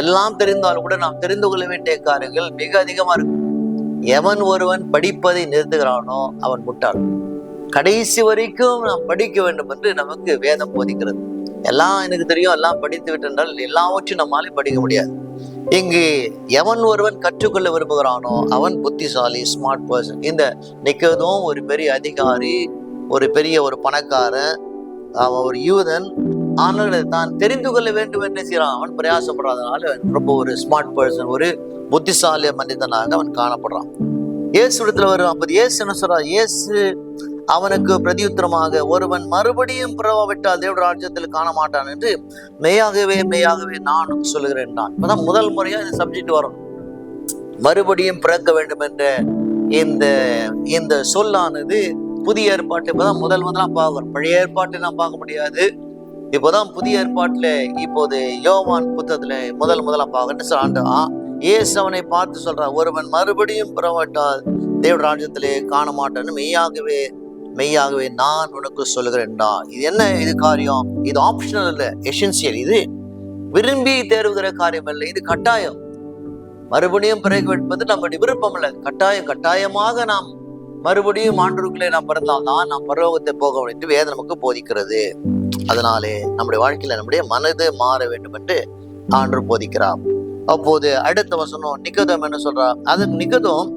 எல்லாம் தெரிந்தாலும் கூட நாம் தெரிந்து கொள்ள வேண்டிய காரியங்கள் மிக அதிகமா இருக்கு. எவன் ஒருவன் படிப்பதை நிறுத்துகிறானோ அவன் முட்டாள். கடைசி வரைக்கும் நாம் படிக்க வேண்டும் என்று நமக்கு வேதம் போதிக்கிறது. எல்லாம் எனக்கு தெரியும், எல்லாம் படித்து விட்டென்றால் எல்லாவற்றையும் நம்மாலே படிக்க முடியாது. இங்கு எவன் ஒருவன் கற்றுக்கொள்ள விரும்புகிறானோ அவன் புத்திசாலி, ஸ்மார்ட் பர்சன். இந்த நிக்கதோம் ஒரு பெரிய அதிகாரி, ஒரு பெரிய ஒரு பணக்காரன், அவன் ஒரு யூதன். ஆனால் தான் தெரிந்து கொள்ள வேண்டும் என்று செய்யறான். அவன் பிரயாசப்படுறதுனால ரொம்ப ஒரு ஸ்மார்ட் பர்சன், ஒரு புத்திசாலி மனிதனாக அவன் காணப்படுறான். இயேசு இடத்துல வரும். அப்ப இயேசு என்ன சொல்றார்? இயேசு அவனுக்கு பிரதியுத்தரமாக, ஒருவன் மறுபடியும் பிறவாவிட்டால் தேவ ராஜ்யத்தில் காண மாட்டான் என்று மெய்யாகவே மெய்யாகவே நான் சொல்லுகிறேன். நான் இப்பதான் முதல் முறையா இந்த சப்ஜெக்ட் வரும். மறுபடியும் பிறக்க வேண்டும் என்ற இந்த சொல்லானது புதிய ஏற்பாட்டு இப்பதான் முதலா பார்க்கிறோம். பழைய ஏற்பாட்டை நாம் பார்க்க முடியாது. இப்போதான் புதிய ஏற்பாட்டுல இப்போது யோவான் புத்தகத்துல முதலா பார்க்கணும். இயேசு அவனை பார்த்து சொல்றான், ஒருவன் மறுபடியும் பிறவாவிட்டால் தேவ ராஜ்யத்திலே காண மாட்டான்னு மெய்யாகவே நான் உனக்கு சொல்லுகிறேன்டா. இது என்ன? இது காரியம், இது ஆப்ஷனல் இல்ல, எசென்சியல். இது விரும்பி தேர்வுகிற காரியம் இல்லை, இது கட்டாயம். மறுபடியும் பிறகு வைப்பது நம்முடைய விருப்பம் இல்லை, கட்டாயமாக நாம் மறுபடியும் ஆண்டவருக்குள்ளே நாம் பிறந்தால்தான் நாம் பரலோகத்தை போக வேண்டும் என்று வேதம் நமக்கு போதிக்கிறது. அதனாலே நம்முடைய வாழ்க்கையில நம்முடைய மனது மாற வேண்டும் என்று ஆண்டவர் போதிக்கிறார். அப்போது அடுத்த வசனம் நிக்கதோம் என்ன சொல்றார்? அது நிக்கதோம்,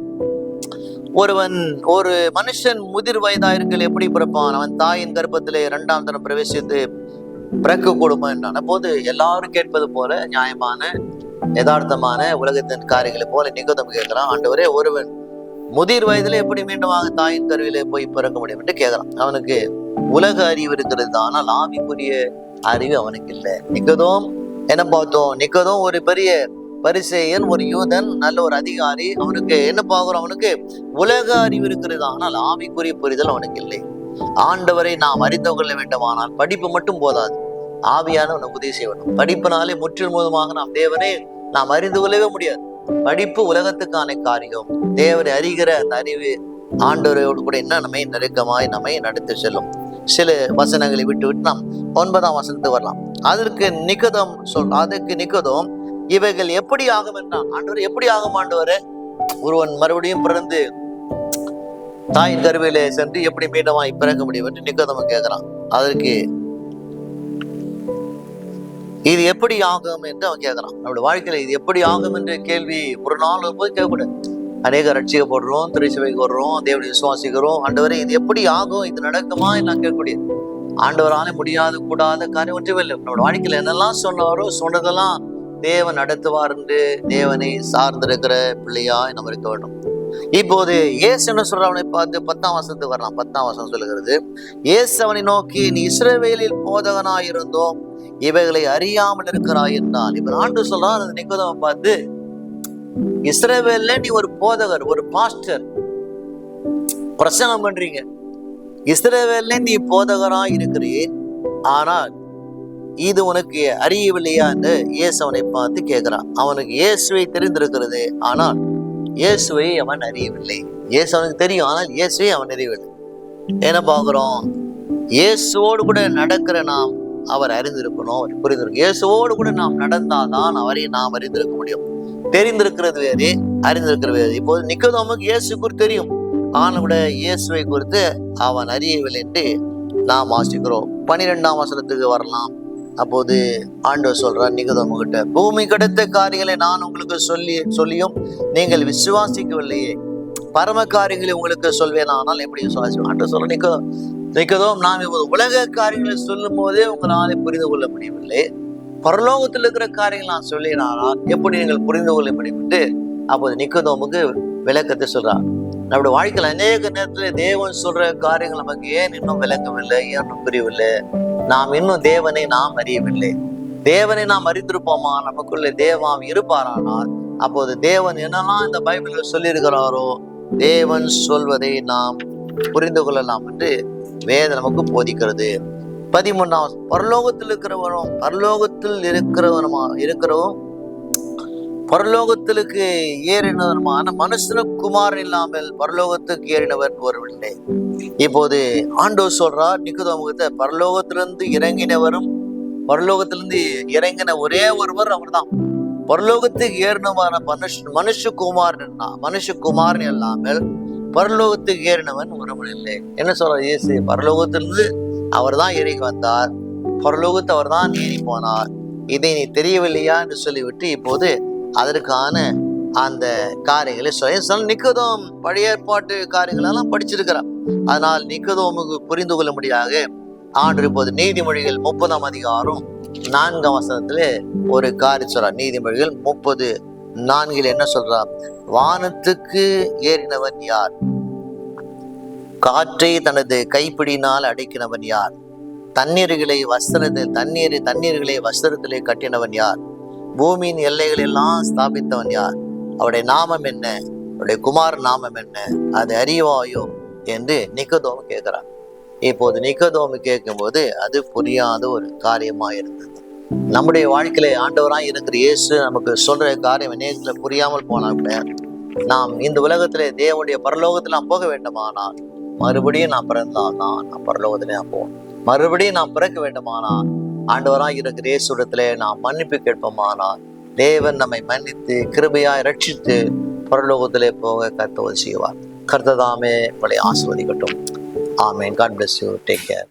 ஒரு மனுஷன் முதிர் வயதாயிருக்கையில் எப்படி பிறப்பான்? அவன் தாயின் கர்ப்பத்திலே 2ஆம் தரம் பிரவேசித்து பிறக்க கூடுமா என்றான். அப்போது எல்லாரும் கேட்பது போல நியாயமான யதார்த்தமான உலகத்தின் காரியங்களை போல நிக்கதோம் கேட்கிறான், ஆண்டவரே, ஒருவன் முதிர் வயதுல எப்படி மீண்டுமாக தாயின் கருவிலே போய் பிறக்க முடியும் என்று கேட்கிறான். அவனுக்கு உலக அறிவு இருக்கிறது, ஆனால் ஆவிக்குரிய அறிவு அவனுக்கு இல்லை. நிக்கதோம் என்ன பார்த்தோம்? நிக்கதோம் ஒரு பெரிய பரிசேயன், ஒரு யூதன், நல்ல ஒரு அதிகாரி. அவனுக்கு என்ன பார்க்கிறோம்? அவனுக்கு உலக அறிவு இருக்கிறது, ஆனால் ஆவிக்குரிய புரிதல் அவனுக்கு இல்லை. ஆண்டவரை நாம் அறிந்து கொள்ள வேண்டுமானால் படிப்பு மட்டும் போதாது, ஆவியான உதவி செய்ய வேண்டும். படிப்பினாலே முற்றிலும் முழுவதுமாக நாம் தேவனை நாம் அறிந்து கொள்ளவே முடியாது. படிப்பு உலகத்துக்கான காரியம். தேவனை அறிகிற அந்த அறிவு ஆண்டவரோடு கூட என்ன நம்மை நெருக்கமாய் நம்மை நடத்தி செல்லும். சில வசனங்களை விட்டு நாம் 9ஆம் வசனத்துக்கு வரலாம். அதற்கு நிக்கதோம் இவைகள் எப்படி ஆகும் என்றான். ஆண்டவர் எப்படி ஆகும்? ஆண்டவரே, ஒருவன் மறுபடியும் பிறந்து தாயின் கருவிலே சென்று எப்படி மீண்டமாய் பிறக்க முடியும் என்று நிக்கோதேமு கேட்கிறான். அதற்கு இது எப்படி ஆகும் என்று அவன் கேட்கிறான். நம்மளுடைய வாழ்க்கையில இது எப்படி ஆகும் என்ற கேள்வி ஒரு நாள் போய் கேட்கக்கூடாது. அநேக ரட்சிக்கப்படுறோம், திருச்சபைக்கு வர்றோம், தேவனை விசுவாசிக்கிறோம். ஆண்டவரே இது எப்படி ஆகும், இது நடக்குமா நான் கேட்கக்கூடிய ஆண்டவராலே முடியாத கூடாத காரியம் ஒன்றுமே இல்லை. நம்மளோட வாழ்க்கையில என்னெல்லாம் சொன்னாரோ சொன்னதெல்லாம் தேவன் நடத்துவார் என்று தேவனை சார்ந்திருக்கிற பிள்ளையாய் நம்ம இருக்க வேண்டும். இப்போது இயேசு என்ன சொல்ற, அவனை பார்த்து 10ஆம் வசனத்துக்கு வரலாம். 10ஆம் வசனம் சொல்லுகிறது, இயேசு அவனை நோக்கி, நீ இஸ்ரவேலில் போதகனாய் இருந்தோம், இவைகளை அறியாமல் இருக்கிறாய் என்றால். இப்ப ஆண்டு சொல்றான் அந்த நிக்கோதேமை பார்த்து, இஸ்ரவேல்ல நீ ஒரு போதகர், ஒரு பாஸ்டர், பிரசங்கம் பண்றீங்க, இஸ்ரவேல்ல நீ போதகராய் இருக்கிறேன், ஆனால் இது உனக்கு அறியவில்லையா என்று இயேசு அவனை பார்த்து கேட்கிறான். அவனுக்கு இயேசுவை தெரிந்திருக்கிறது, ஆனால் இயேசுவை அவன் அறியவில்லை. இயேசு அவனுக்கு தெரியும், ஆனால் இயேசுவை அவன் அறியவில்லை. என்ன பார்க்கிறோம், இயேசுவோடு கூட நடக்கிற நாம் அவர் அறிந்திருக்கணும், அவர் புரிந்திருக்கணும். இயேசுவோடு கூட நாம் நடந்தால்தான் அவரை நாம் அறிந்திருக்க முடியும். தெரிந்திருக்கிறது வேறு, அறிந்திருக்கிறது வேறு. இப்போது நிக்கோதேமுக்கு இயேசு குறித்து தெரியும், ஆனால் கூட இயேசுவை குறித்து அவன் அறியவில்லை என்று நாம் வாசிக்கிறோம். 12ஆம் வசனத்துக்கு வரலாம். அப்போது ஆண்டவர் சொல்றார் நிக்கோதேமு கிட்ட, பூமி கிடைத்த காரியங்களை நான் உங்களுக்கு சொல்லியும் நீங்கள் விசுவாசிக்கவில்லையே, பரம காரியங்களை உங்களுக்கு சொல்வேன், ஆனால் எப்படி விசுவாசி? ஆண்டவர் சொல்ற, நிக்கோதேமு, நாம் இப்போது உலக காரியங்களை சொல்லும் போதே உங்களாலே புரிந்து கொள்ள முடியவில்லை, பரலோகத்தில் இருக்கிற காரியங்கள் நான் சொல்லினானால் எப்படி நீங்கள் புரிந்து கொள்ள முடியும்? அப்போது நிக்கோதேமுக்கு விளக்கத்தை சொல்றார். நம்முடைய வாழ்க்கையில் அநேக நேரத்துல தேவன் சொல்ற காரியங்கள் நமக்கு ஏன் இன்னும் விளங்கவில்லை, ஏன் புரியவில்லை? நாம் இன்னும் தேவனை நாம் அறியவில்லை. தேவனை நாம் அறிந்திருப்போமா, நமக்குள்ள தேவன் இருப்பாரானால் அப்போது தேவன் என்னெல்லாம் இந்த பைபிளில் சொல்லியிருக்கிறாரோ தேவன் சொல்வதை நாம் புரிந்து கொள்ளலாம் என்று வேதம் நமக்கு போதிக்கிறது. 13ஆம், பரலோகத்தில் இருக்கிறவரும் பரலோகத்திற்கு ஏறினவருமான மனுஷகுமாரன் இல்லாமல் பரலோகத்துக்கு ஏறினவர் ஒருவரில்லை. இப்போது ஆண்டவர் சொல்றார் நிக்கோதேமுக்கு, பரலோகத்திலிருந்து இறங்கின ஒரே ஒருவர் அவர் தான். பரலோகத்துக்கு ஏறினவான மனுஷகுமாரன் இல்லாமல் பரலோகத்துக்கு ஏறினவன் ஒருவன் இல்லை. என்ன சொல்றார் இயேசு? பரலோகத்திலிருந்து அவர் தான் இறங்கி வந்தார், பரலோகத்தை அவர் தான் ஏறி போனார், இதை நீ தெரியவில்லையா என்று சொல்லிவிட்டு இப்போது அதற்கான அந்த காரியங்களை சொல்ல. நிக்கோதேமு பழைய ஏற்பாட்டு காரியங்களெல்லாம் படிச்சிருக்கிறார். அதனால் நிக்கோதேமுக்கு புரிந்து கொள்ள முடியாது. ஆண்டு இப்போது நீதிமொழிகள் 30ஆம் அதிகாரம் 4ஆம் வசனத்திலே ஒரு காரியம் சொல்றார். நீதிமொழிகள் 30:4 என்ன சொல்றார்? வானத்துக்கு ஏறினவன் யார்? காற்றை தனது கைப்பிடினால் அடைக்கினவன் யார்? தண்ணீர்களை வஸ்திரத்திலே கட்டினவன் யார்? பூமியின் எல்லைகள் எல்லாம் ஸ்தாபித்தவன் யார்? அவருடைய நாமம் என்ன? அவருடைய குமார் நாமம் என்ன? அது அறிவாயோ என்று நிக்கோதேமு கேட்கிறார். இப்போது நிக்கோதேமு கேட்கும்போது அது புரியாத ஒரு காரியமாக இருந்தது. நம்முடைய வாழ்க்கையில ஆண்டவராய் இருக்கிற இயேசு நமக்கு சொல்ற காரியம் நேரத்துல புரியாமல் போனால் கூட, நாம் இந்த உலகத்திலே தேவனுடைய பரலோகத்தில் நாம் போக வேண்டுமானால் மறுபடியும் நாம் பிறந்தால்தான் நாம் பரலோகத்திலே நாம் போவோம். மறுபடியும் நாம் பிறக்க வேண்டுமானால் ஆண்டவராய் இருக்கிற இயேசுவிடத்திலே நாம் மன்னிப்பு கேட்போமானால் தேவன் நம்மை மன்னித்து கிருபையாய் ரட்சித்து பரலோகத்திலே போக கர்த்தர் செய்வார். கர்த்தர் தாமே உங்களை ஆசீர்வதிக்கட்டும். ஆமென். God bless you. Take care.